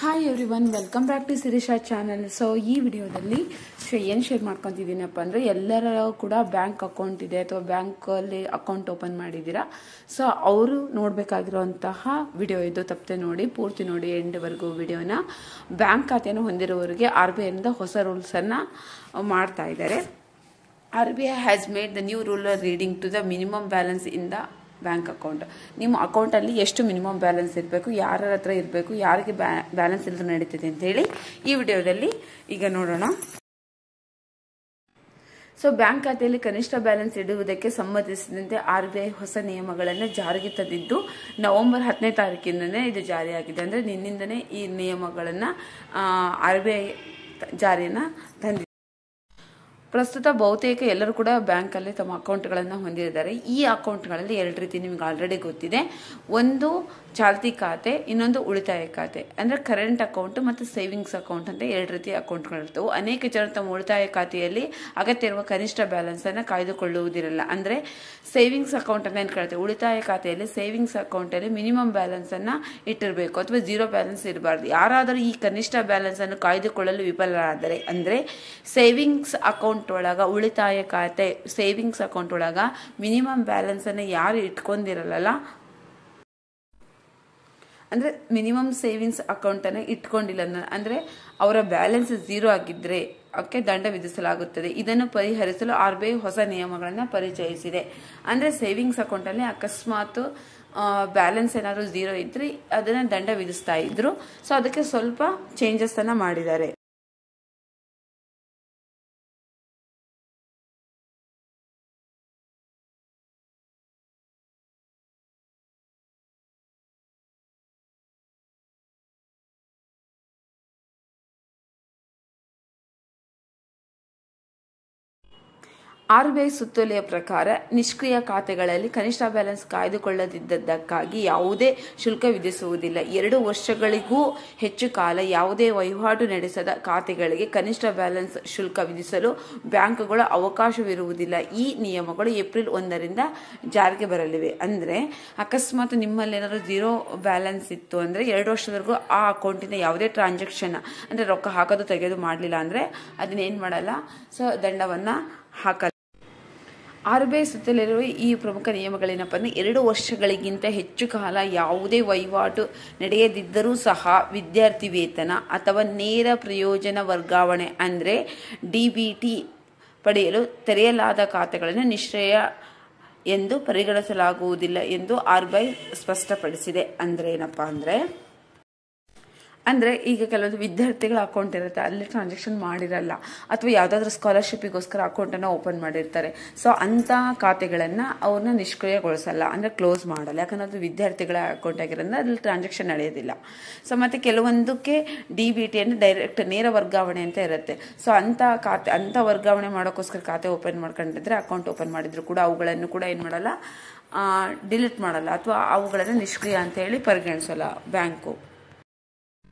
Hi everyone, welcome back to Sirisha channel. So ಈ ವಿಡಿಯೋದಲ್ಲಿ ಏನು ಶೇರ್ ಮಾಡ್ಕೊತಿದ್ದೀನಪ್ಪ ಅಂದರೆ, ಎಲ್ಲರ ಕೂಡ ಬ್ಯಾಂಕ್ ಅಕೌಂಟ್ ಇದೆ ಅಥವಾ ಬ್ಯಾಂಕಲ್ಲಿ ಅಕೌಂಟ್ ಓಪನ್ ಮಾಡಿದ್ದೀರಾ. ಸೊ ಅವರು ನೋಡಬೇಕಾಗಿರುವಂತಹ ವಿಡಿಯೋ ಇದು. ತಪ್ಪದೆ ನೋಡಿ, ಪೂರ್ತಿ ನೋಡಿ ಎಂಡ್ವರೆಗೂ ವಿಡಿಯೋನ. ಬ್ಯಾಂಕ್ ಖಾತೆಯನ್ನು ಹೊಂದಿರುವವರಿಗೆ RBI ಇಂದ ಹೊಸ ರೂಲ್ಸನ್ನು ಮಾಡ್ತಾ ಇದ್ದಾರೆ. RBI has made the new rule reading to the minimum balance in the bank account. ನಿಮ್ಮ ಅಕೌಂಟಲ್ಲಿ ಎಷ್ಟು ಮಿನಿಮಮ್ ಬ್ಯಾಲೆನ್ಸ್ ಇರಬೇಕು, ಯಾರ ಹತ್ರ ಇರಬೇಕು, ಯಾರಿಗೆ ಬ್ಯಾಲೆನ್ಸ್ ಇಲ್ಲದೆ ನಡೀತಿದೆ ಅಂತ ಹೇಳಿ ಈ ವಿಡಿಯೋದಲ್ಲಿ ಈಗ ನೋಡೋಣ. ಸೊ ಬ್ಯಾಂಕ್ ಖಾತೆಯಲ್ಲಿ ಕನಿಷ್ಠ ಬ್ಯಾಲೆನ್ಸ್ ಇಡುವುದಕ್ಕೆ ಸಂಬಂಧಿಸಿದಂತೆ RBI ಹೊಸ ನಿಯಮಗಳನ್ನು ಜಾರಿಗೆ ತಂದಿದ್ದು ನವೆಂಬರ್ 10ನೇ ತಾರೀಕಿಂದನೇ ಇದು ಜಾರಿಯಾಗಿದೆ. ಅಂದರೆ ನಿನ್ನಿಂದನೇ ಈ ನಿಯಮಗಳನ್ನು RBI ಜಾರಿಯನ್ನು ತಂದಿದೆ. ಪ್ರಸ್ತುತ ಬಹುತೇಕ ಎಲ್ಲರೂ ಕೂಡ ಬ್ಯಾಂಕಲ್ಲಿ ತಮ್ಮ ಅಕೌಂಟ್ಗಳನ್ನು ಹೊಂದಿದ್ದಾರೆ. ಈ ಅಕೌಂಟ್ಗಳಲ್ಲಿ ಎರಡು ರೀತಿ ನಿಮ್ಗೆ ಆಲ್ರೆಡಿ ಗೊತ್ತಿದೆ. ಒಂದು ಚಾಲ್ತಿ ಖಾತೆ, ಇನ್ನೊಂದು ಉಳಿತಾಯ ಖಾತೆ. ಅಂದರೆ ಕರೆಂಟ್ ಅಕೌಂಟ್ ಮತ್ತು ಸೇವಿಂಗ್ಸ್ ಅಕೌಂಟ್ ಅಂತ ಎರಡು ರೀತಿಯ ಅಕೌಂಟ್ಗಳಿರ್ತವೆ. ಅನೇಕ ಜನರು ತಮ್ಮ ಉಳಿತಾಯ ಖಾತೆಯಲ್ಲಿ ಅಗತ್ಯ ಇರುವ ಕನಿಷ್ಠ ಬ್ಯಾಲೆನ್ಸ್ ಅನ್ನು ಕಾಯ್ದುಕೊಳ್ಳುವುದಿರಲ್ಲ. ಅಂದರೆ ಸೇವಿಂಗ್ಸ್ ಅಕೌಂಟ್ ಅಂತ ಏನು ಕೇಳ್ತೇವೆ, ಉಳಿತಾಯ ಖಾತೆಯಲ್ಲಿ ಸೇವಿಂಗ್ಸ್ ಅಕೌಂಟಲ್ಲಿ ಮಿನಿಮಮ್ ಬ್ಯಾಲೆನ್ಸ್ ಅನ್ನು ಇಟ್ಟಿರಬೇಕು ಅಥವಾ ಝೀರೋ ಬ್ಯಾಲೆನ್ಸ್ ಇರಬಾರ್ದು. ಯಾರಾದರೂ ಈ ಕನಿಷ್ಠ ಬ್ಯಾಲೆನ್ಸ್ ಅನ್ನು ಕಾಯ್ದುಕೊಳ್ಳಲು ವಿಫಲರಾದರೆ, ಅಂದರೆ ಸೇವಿಂಗ್ಸ್ ಅಕೌಂಟ್ ಒಳಗ, ಉಳಿತಾಯ ಖಾತೆ ಸೇವಿಂಗ್ಸ್ ಅಕೌಂಟ್ ಒಳಗ ಮಿನಿಮಮ್ ಬ್ಯಾಲೆನ್ಸ್ ಅನ್ನು ಯಾರು ಇಟ್ಕೊಂಡಿರಲ್ಲ, ಅಂದ್ರೆ ಮಿನಿಮಮ್ ಸೇವಿಂಗ್ಸ್ ಅಕೌಂಟ್ ಅನ್ನು ಇಟ್ಕೊಂಡಿಲ್ಲ ಅಂದ್ರೆ ಅವರ ಬ್ಯಾಲೆನ್ಸ್ ಝೀರೋ ಆಗಿದ್ರೆ ಅವಕ್ಕೆ ದಂಡ ವಿಧಿಸಲಾಗುತ್ತದೆ. ಇದನ್ನು ಪರಿಹರಿಸಲು RBI ಹೊಸ ನಿಯಮಗಳನ್ನು ಪರಿಚಯಿಸಿದೆ. ಅಂದ್ರೆ ಸೇವಿಂಗ್ಸ್ ಅಕೌಂಟ್ ಅಲ್ಲಿ ಅಕಸ್ಮಾತ್ ಬ್ಯಾಲೆನ್ಸ್ ಏನಾದ್ರು ಝೀರೋ ಇದ್ರೆ ಅದನ್ನ ದಂಡ ವಿಧಿಸ್ತಾ ಇದ್ರು. ಸೊ ಅದಕ್ಕೆ ಸ್ವಲ್ಪ ಚೇಂಜಸ್ ಅನ್ನ ಮಾಡಿದ್ದಾರೆ. RBI ಸುತ್ತೋಲೆಯ ಪ್ರಕಾರ ನಿಷ್ಕ್ರಿಯ ಖಾತೆಗಳಲ್ಲಿ ಕನಿಷ್ಠ ಬ್ಯಾಲೆನ್ಸ್ ಕಾಯ್ದುಕೊಳ್ಳದಿದ್ದಕ್ಕಾಗಿ ಯಾವುದೇ ಶುಲ್ಕ ವಿಧಿಸುವುದಿಲ್ಲ. 2 ವರ್ಷಗಳಿಗೂ ಹೆಚ್ಚು ಕಾಲ ಯಾವುದೇ ವಹಿವಾಟು ನಡೆಸದ ಖಾತೆಗಳಿಗೆ ಕನಿಷ್ಠ ಬ್ಯಾಲೆನ್ಸ್ ಶುಲ್ಕ ವಿಧಿಸಲು ಬ್ಯಾಂಕ್ಗಳ ಅವಕಾಶವಿರುವುದಿಲ್ಲ. ಈ ನಿಯಮಗಳು ಏಪ್ರಿಲ್ 1ರಿಂದ ಜಾರಿಗೆ ಬರಲಿವೆ. ಅಂದರೆ ಅಕಸ್ಮಾತ್ ನಿಮ್ಮಲ್ಲಿ ಏನಾದರೂ ಝೀರೋ ಬ್ಯಾಲೆನ್ಸ್ ಇತ್ತು ಅಂದರೆ 2 ವರ್ಷದವರೆಗೂ ಆ ಅಕೌಂಟಿನ ಯಾವುದೇ ಟ್ರಾನ್ಸಾಕ್ಷನ್ ಅಂದರೆ ರೊಕ್ಕ ಹಾಕೋದು ತೆಗೆದು ಮಾಡಲಿಲ್ಲ ಅಂದರೆ ಅದನ್ನೇನು ಮಾಡಲ್ಲ, ಸೊ ದಂಡವನ್ನು ಹಾಕಲ್ಲ. RBI ಸುತ್ತಲಿರುವ ಈ ಪ್ರಮುಖ ನಿಯಮಗಳೇನಪ್ಪ ಅಂದರೆ, 2 ವರ್ಷಗಳಿಗಿಂತ ಹೆಚ್ಚು ಕಾಲ ಯಾವುದೇ ವಹಿವಾಟು ನಡೆಯದಿದ್ದರೂ ಸಹ ವಿದ್ಯಾರ್ಥಿ ವೇತನ ಅಥವಾ ನೇರ ಪ್ರಯೋಜನ ವರ್ಗಾವಣೆ ಅಂದರೆ DBT ಪಡೆಯಲು ತೆರೆಯಲಾದ ಖಾತೆಗಳನ್ನು ನಿಷ್ಕ್ರಿಯ ಎಂದು ಪರಿಗಣಿಸಲಾಗುವುದಿಲ್ಲ ಎಂದು RBI ಸ್ಪಷ್ಟಪಡಿಸಿದೆ. ಅಂದರೆ ಏನಪ್ಪಾ ಅಂದರೆ ಈಗ ಕೆಲವೊಂದು ವಿದ್ಯಾರ್ಥಿಗಳ ಅಕೌಂಟ್ ಇರುತ್ತೆ, ಅಲ್ಲಿ ಟ್ರಾನ್ಸಾಕ್ಷನ್ ಮಾಡಿರಲ್ಲ ಅಥವಾ ಯಾವುದಾದ್ರೂ ಸ್ಕಾಲರ್ಶಿಪ್ಪಿಗೋಸ್ಕರ ಅಕೌಂಟನ್ನು ಓಪನ್ ಮಾಡಿರ್ತಾರೆ. ಸೊ ಅಂಥ ಖಾತೆಗಳನ್ನು ಅವ್ರನ್ನ ನಿಷ್ಕ್ರಿಯಗೊಳಿಸಲ್ಲ, ಅಂದರೆ ಕ್ಲೋಸ್ ಮಾಡಲ್ಲ. ಯಾಕಂದರೆ ಅದು ವಿದ್ಯಾರ್ಥಿಗಳ ಅಕೌಂಟ್ ಆಗಿರೋದ್ರಿಂದ ಅದ್ರಲ್ಲಿ ಟ್ರಾನ್ಸಾಕ್ಷನ್ ನಡೆಯೋದಿಲ್ಲ. ಸೊ ಮತ್ತು ಕೆಲವೊಂದಕ್ಕೆ DBT ಅಂದರೆ ಡೈರೆಕ್ಟ್ ನೇರ ವರ್ಗಾವಣೆ ಅಂತ ಇರುತ್ತೆ. ಸೊ ಅಂಥ ವರ್ಗಾವಣೆ ಮಾಡೋಕ್ಕೋಸ್ಕರ ಖಾತೆ ಓಪನ್ ಮಾಡ್ಕೊಂಡಿದ್ರೆ, ಅಕೌಂಟ್ ಓಪನ್ ಮಾಡಿದ್ರು ಕೂಡ ಅವುಗಳನ್ನು ಕೂಡ ಏನು ಮಾಡಲ್ಲ, ಡಿಲೀಟ್ ಮಾಡಲ್ಲ ಅಥವಾ ಅವುಗಳನ್ನು ನಿಷ್ಕ್ರಿಯ ಅಂತ ಹೇಳಿ ಪರಿಗಣಿಸಲ್ಲ ಬ್ಯಾಂಕು.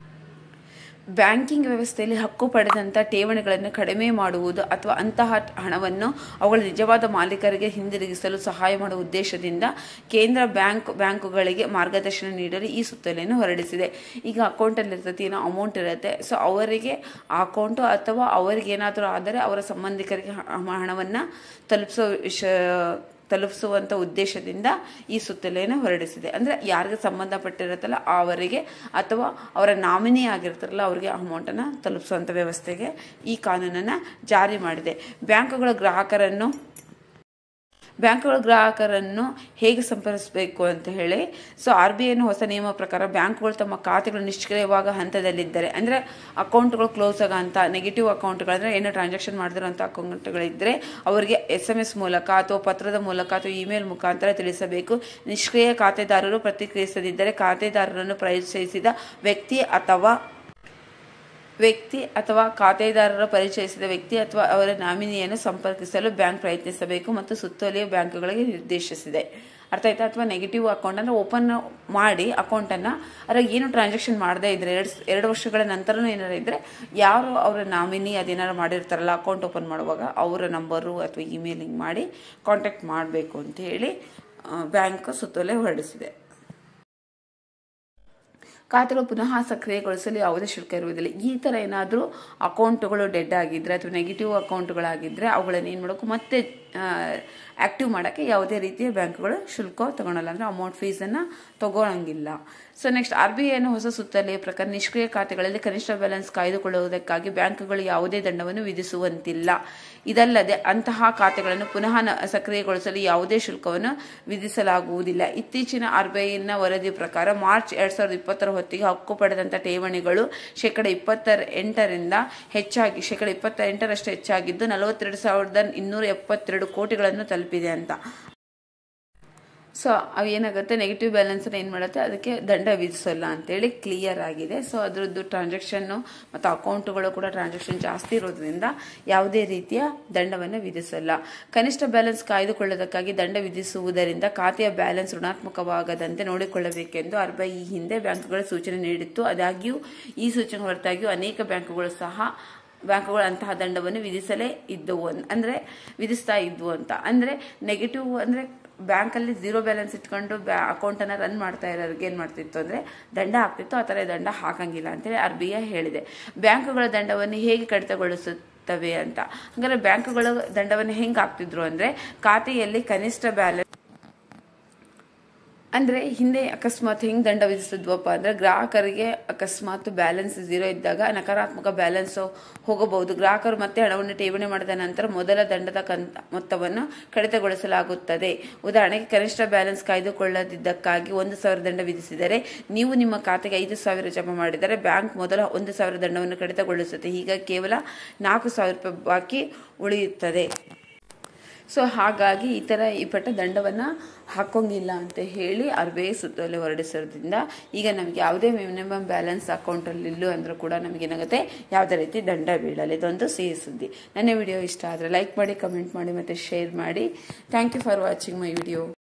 ಬ್ಯಾಂಕಿಂಗ್ ವ್ಯವಸ್ಥೆಯಲ್ಲಿ ಹಕ್ಕು ಪಡೆದಂಥ ಠೇವಣಿಗಳನ್ನು ಕಡಿಮೆ ಮಾಡುವುದು ಅಥವಾ ಅಂತಹ ಹಣವನ್ನು ಅವುಗಳ ನಿಜವಾದ ಮಾಲೀಕರಿಗೆ ಹಿಂದಿರುಗಿಸಲು ಸಹಾಯ ಮಾಡುವ ಉದ್ದೇಶದಿಂದ ಕೇಂದ್ರ ಬ್ಯಾಂಕುಗಳಿಗೆ ಮಾರ್ಗದರ್ಶನ ನೀಡಲು ಈ ಸುತ್ತೋಲೆಯನ್ನು ಹೊರಡಿಸಿದೆ. ಈಗ ಅಕೌಂಟಲ್ಲಿ ಇರ್ತದೆ, ಏನೋ ಅಮೌಂಟ್ ಇರುತ್ತೆ. ಸೊ ಅವರಿಗೆ ಆ ಅಕೌಂಟು ಅಥವಾ ಅವರಿಗೇನಾದರೂ ಆದರೆ ಅವರ ಸಂಬಂಧಿಕರಿಗೆ ಹಣವನ್ನು ತಲುಪಿಸುವಂಥ ಉದ್ದೇಶದಿಂದ ಈ ಸುತ್ತೋಲೆಯನ್ನು ಹೊರಡಿಸಿದೆ. ಅಂದರೆ ಯಾರಿಗೆ ಸಂಬಂಧಪಟ್ಟಿರುತ್ತಲ್ಲ ಅವರಿಗೆ ಅಥವಾ ಅವರ ನಾಮಿನಿ ಆಗಿರ್ತಾರಲ್ಲ ಅವರಿಗೆ ಅಮೌಂಟನ್ನು ತಲುಪಿಸುವಂಥ ವ್ಯವಸ್ಥೆಗೆ ಈ ಕಾನೂನನ್ನು ಜಾರಿ ಮಾಡಿದೆ. ಬ್ಯಾಂಕುಗಳ ಗ್ರಾಹಕರನ್ನು ಹೇಗೆ ಸಂಪರ್ಕಿಸಬೇಕು ಅಂತ ಹೇಳಿ, ಸೊ RBI ಹೊಸ ನಿಯಮ ಪ್ರಕಾರ ಬ್ಯಾಂಕುಗಳು ತಮ್ಮ ಖಾತೆಗಳು ನಿಷ್ಕ್ರಿಯವಾಗ ಹಂತದಲ್ಲಿದ್ದರೆ, ಅಂದರೆ ಅಕೌಂಟ್ಗಳು ಕ್ಲೋಸ್ ಆಗಂತ ನೆಗೆಟಿವ್ ಅಕೌಂಟ್ಗಳಂದರೆ ಏನೋ ಟ್ರಾನ್ಸಾಕ್ಷನ್ ಮಾಡಿದಿರೋಂಥ ಅಕೌಂಟ್ಗಳಿದ್ದರೆ ಅವರಿಗೆ SMS ಮೂಲಕ ಅಥವಾ ಪತ್ರದ ಮೂಲಕ ಅಥವಾ ಇಮೇಲ್ ಮುಖಾಂತರ ತಿಳಿಸಬೇಕು. ನಿಷ್ಕ್ರಿಯ ಖಾತೆದಾರರು ಪ್ರತಿಕ್ರಿಯಿಸದಿದ್ದರೆ ಖಾತೆದಾರರನ್ನು ಪರಿಚಯಿಸಿದ ವ್ಯಕ್ತಿ ಅಥವಾ ಅವರ ನಾಮಿನಿಯನ್ನು ಸಂಪರ್ಕಿಸಲು ಬ್ಯಾಂಕ್ ಪ್ರಯತ್ನಿಸಬೇಕು ಮತ್ತು ಸುತ್ತೋಲೆಯ ಬ್ಯಾಂಕುಗಳಿಗೆ ನಿರ್ದೇಶಿಸಿದೆ. ಅರ್ಥ ಆಯ್ತಾ? ಅಥವಾ ನೆಗೆಟಿವ್ ಅಕೌಂಟ್ ಅಂದರೆ ಓಪನ್ ಮಾಡಿ ಅಕೌಂಟನ್ನು ಅದ್ರಾಗ ಏನು ಟ್ರಾನ್ಸಾಕ್ಷನ್ ಮಾಡದೇ ಇದ್ರೆ 2 ವರ್ಷಗಳ ನಂತರನೂ ಏನಾರು ಇದ್ದರೆ ಯಾರು ಅವರ ನಾಮಿನಿ ಅದೇನಾರು ಮಾಡಿರ್ತಾರಲ್ಲ ಅಕೌಂಟ್ ಓಪನ್ ಮಾಡುವಾಗ ಅವರ ನಂಬರು ಅಥವಾ ಇಮೇಲಿಂಗ್ ಮಾಡಿ ಕಾಂಟ್ಯಾಕ್ಟ್ ಮಾಡಬೇಕು ಅಂತ ಹೇಳಿ ಬ್ಯಾಂಕ್ ಸುತ್ತೋಲೆ ಹೊರಡಿಸಿದೆ. ಖಾತೆಗಳು ಪುನಃ ಸಕ್ರಿಯಗೊಳಿಸಲು ಯಾವುದೇ ಶುಲ್ಕ ಇರುವುದಿಲ್ಲ. ಈ ತರ ಏನಾದರೂ ಅಕೌಂಟ್ಗಳು ಡೆಡ್ ಆಗಿದ್ರೆ ಅಥವಾ ನೆಗೆಟಿವ್ ಅಕೌಂಟ್ಗಳಾಗಿದ್ರೆ ಅವುಗಳನ್ನ ಏನ್ ಮಾಡಬೇಕು, ಮತ್ತೆ ಆಕ್ಟಿವ್ ಮಾಡೋಕ್ಕೆ ಯಾವುದೇ ರೀತಿಯ ಬ್ಯಾಂಕ್ಗಳು ಶುಲ್ಕ ತಗೊಳಲ್ಲ, ಅಂದ್ರೆ ಅಮೌಂಟ್ ಫೀಸನ್ನು ತಗೊಳಂಗಿಲ್ಲ. ಸೊ ನೆಕ್ಸ್ಟ್ RBI ಹೊಸ ಸುತ್ತೋಲೆಯ ಪ್ರಕಾರ ನಿಷ್ಕ್ರಿಯ ಖಾತೆಗಳಲ್ಲಿ ಕನಿಷ್ಠ ಬ್ಯಾಲೆನ್ಸ್ ಕಾಯ್ದುಕೊಳ್ಳುವುದಕ್ಕಾಗಿ ಬ್ಯಾಂಕ್ಗಳು ಯಾವುದೇ ದಂಡವನ್ನು ವಿಧಿಸುವಂತಿಲ್ಲ. ಇದಲ್ಲದೆ ಅಂತಹ ಖಾತೆಗಳನ್ನು ಪುನಃ ಸಕ್ರಿಯಗೊಳಿಸಲು ಯಾವುದೇ ಶುಲ್ಕವನ್ನು ವಿಧಿಸಲಾಗುವುದಿಲ್ಲ. ಇತ್ತೀಚಿನ RBI ವರದಿ ಪ್ರಕಾರ ಮಾರ್ಚ್ 2020 ಹೊತ್ತಿಗೆ ಹಕ್ಕು ಪಡೆದಂತ ಠೇವಣಿಗಳು ಶೇಕಡ 28% ಹೆಚ್ಚಾಗಿದ್ದು 42,272 ಕೋಟಿಗಳನ್ನು ತಲುಪಿದೆ ಅಂತ. ಸೊ ಅವೇನಾಗುತ್ತೆ, ನೆಗೆಟಿವ್ ಬ್ಯಾಲೆನ್ಸ್ ಏನ್ ಮಾಡುತ್ತೆ, ಅದಕ್ಕೆ ದಂಡ ವಿಧಿಸಲ್ಲ ಅಂತೇಳಿ ಕ್ಲಿಯರ್ ಆಗಿದೆ. ಸೊ ಅದರದ್ದು ಟ್ರಾನ್ಸಾಕ್ಷನ್ ಮತ್ತು ಅಕೌಂಟ್ಗಳು ಕೂಡ ಟ್ರಾನ್ಸಾಕ್ಷನ್ ಜಾಸ್ತಿ ಇರೋದ್ರಿಂದ ಯಾವುದೇ ರೀತಿಯ ದಂಡವನ್ನು ವಿಧಿಸಲ್ಲ. ಕನಿಷ್ಠ ಬ್ಯಾಲೆನ್ಸ್ ಕಾಯ್ದುಕೊಳ್ಳೋದಕ್ಕಾಗಿ ದಂಡ ವಿಧಿಸುವುದರಿಂದ ಖಾತೆಯ ಬ್ಯಾಲೆನ್ಸ್ ಋಣಾತ್ಮಕವಾಗದಂತೆ ನೋಡಿಕೊಳ್ಳಬೇಕೆಂದು RBI ಈ ಹಿಂದೆ ಬ್ಯಾಂಕ್ಗಳ ಸೂಚನೆ ನೀಡಿತ್ತು. ಆದಾಗ್ಯೂ ಈ ಸೂಚನೆ ಹೊರತಾಗಿಯೂ ಅನೇಕ ಬ್ಯಾಂಕ್ಗಳು ಅಂತಹ ದಂಡವನ್ನು ವಿಧಿಸ್ತಾ ಇದ್ವು ಅಂತ. ಅಂದ್ರೆ ನೆಗೆಟಿವ್ ಅಂದ್ರೆ ಬ್ಯಾಂಕ್ ಅಲ್ಲಿ ಝೀರೋ ಬ್ಯಾಲೆನ್ಸ್ ಇಟ್ಕೊಂಡು ಅಕೌಂಟ್ ಅನ್ನ ರನ್ ಮಾಡ್ತಾ ಇರೋರಿಗೆ ಏನ್ ಮಾಡ್ತಿತ್ತು ಅಂದ್ರೆ ದಂಡ ಹಾಕ್ತಿತ್ತು. ಆ ತರ ದಂಡ ಹಾಕಂಗಿಲ್ಲ ಅಂತೇಳಿ RBI ಹೇಳಿದೆ. ಬ್ಯಾಂಕುಗಳ ದಂಡವನ್ನು ಹೇಗೆ ಕಡಿತಗೊಳಿಸುತ್ತವೆ ಅಂತ, ಹಂಗಾರೆ ಬ್ಯಾಂಕುಗಳು ದಂಡವನ್ನು ಹೆಂಗ್ ಹಾಕ್ತಿದ್ರು ಅಂದ್ರೆ ಖಾತೆಯಲ್ಲಿ ಕನಿಷ್ಠ ಬ್ಯಾಲೆನ್ಸ್ ಅಂದ್ರೆ ಹಿಂದೆ ಅಕಸ್ಮಾತ್ ಹೆಂಗ್ ದಂಡ ವಿಧಿಸಿದ್ವಪ್ಪ ಅಂದ್ರೆ ಗ್ರಾಹಕರಿಗೆ ಅಕಸ್ಮಾತ್ ಬ್ಯಾಲೆನ್ಸ್ ಝೀರೋ ಇದ್ದಾಗ ನಕಾರಾತ್ಮಕ ಬ್ಯಾಲೆನ್ಸ್ ಹೋಗಬಹುದು. ಗ್ರಾಹಕರು ಮತ್ತೆ ಹಣವನ್ನು ಠೇವಣಿ ಮಾಡಿದ ನಂತರ ಮೊದಲ ದಂಡದ ಮೊತ್ತವನ್ನು ಕಡಿತಗೊಳಿಸಲಾಗುತ್ತದೆ. ಉದಾಹರಣೆಗೆ ಕನಿಷ್ಠ ಬ್ಯಾಲೆನ್ಸ್ ಕಾಯ್ದುಕೊಳ್ಳದಿದ್ದಕ್ಕಾಗಿ 1,000 ದಂಡ ವಿಧಿಸಿದರೆ ನೀವು ನಿಮ್ಮ ಖಾತೆಗೆ 5,000 ಜಮಾ ಮಾಡಿದರೆ ಬ್ಯಾಂಕ್ ಮೊದಲ 1,000 ದಂಡವನ್ನು ಕಡಿತಗೊಳಿಸುತ್ತೆ. ಹೀಗಾಗಿ ಕೇವಲ 4,000 ರೂಪಾಯಿ ಬಾಕಿ ಉಳಿಯುತ್ತದೆ. ಸೊ ಹಾಗಾಗಿ ಈ ತರ ದಂಡವನ್ನ ಹಾಕೋಂಗಿಲ್ಲ ಅಂತ ಹೇಳಿ RBI ಸುತ್ತೋಲೆ ಹೊರಡಿಸೋದ್ರಿಂದ ಈಗ ನಮಗೆ ಯಾವುದೇ ಮಿನಿಮಮ್ ಬ್ಯಾಲೆನ್ಸ್ ಅಕೌಂಟ್ ಅಲ್ಲಿ ಇಲ್ಲೂ ಅಂದ್ರೂ ಕೂಡ ನಮಗೆ ಏನಾಗುತ್ತೆ, ಯಾವುದೇ ರೀತಿ ದಂಡ ಬೀಳಲ್ಲ. ಇದೊಂದು ಸಿಹಿ ಸುದ್ದಿ. ನನ್ನ ವಿಡಿಯೋ ಇಷ್ಟ ಆದರೆ ಲೈಕ್ ಮಾಡಿ, ಕಮೆಂಟ್ ಮಾಡಿ ಮತ್ತೆ ಶೇರ್ ಮಾಡಿ. Thank you for watching my video.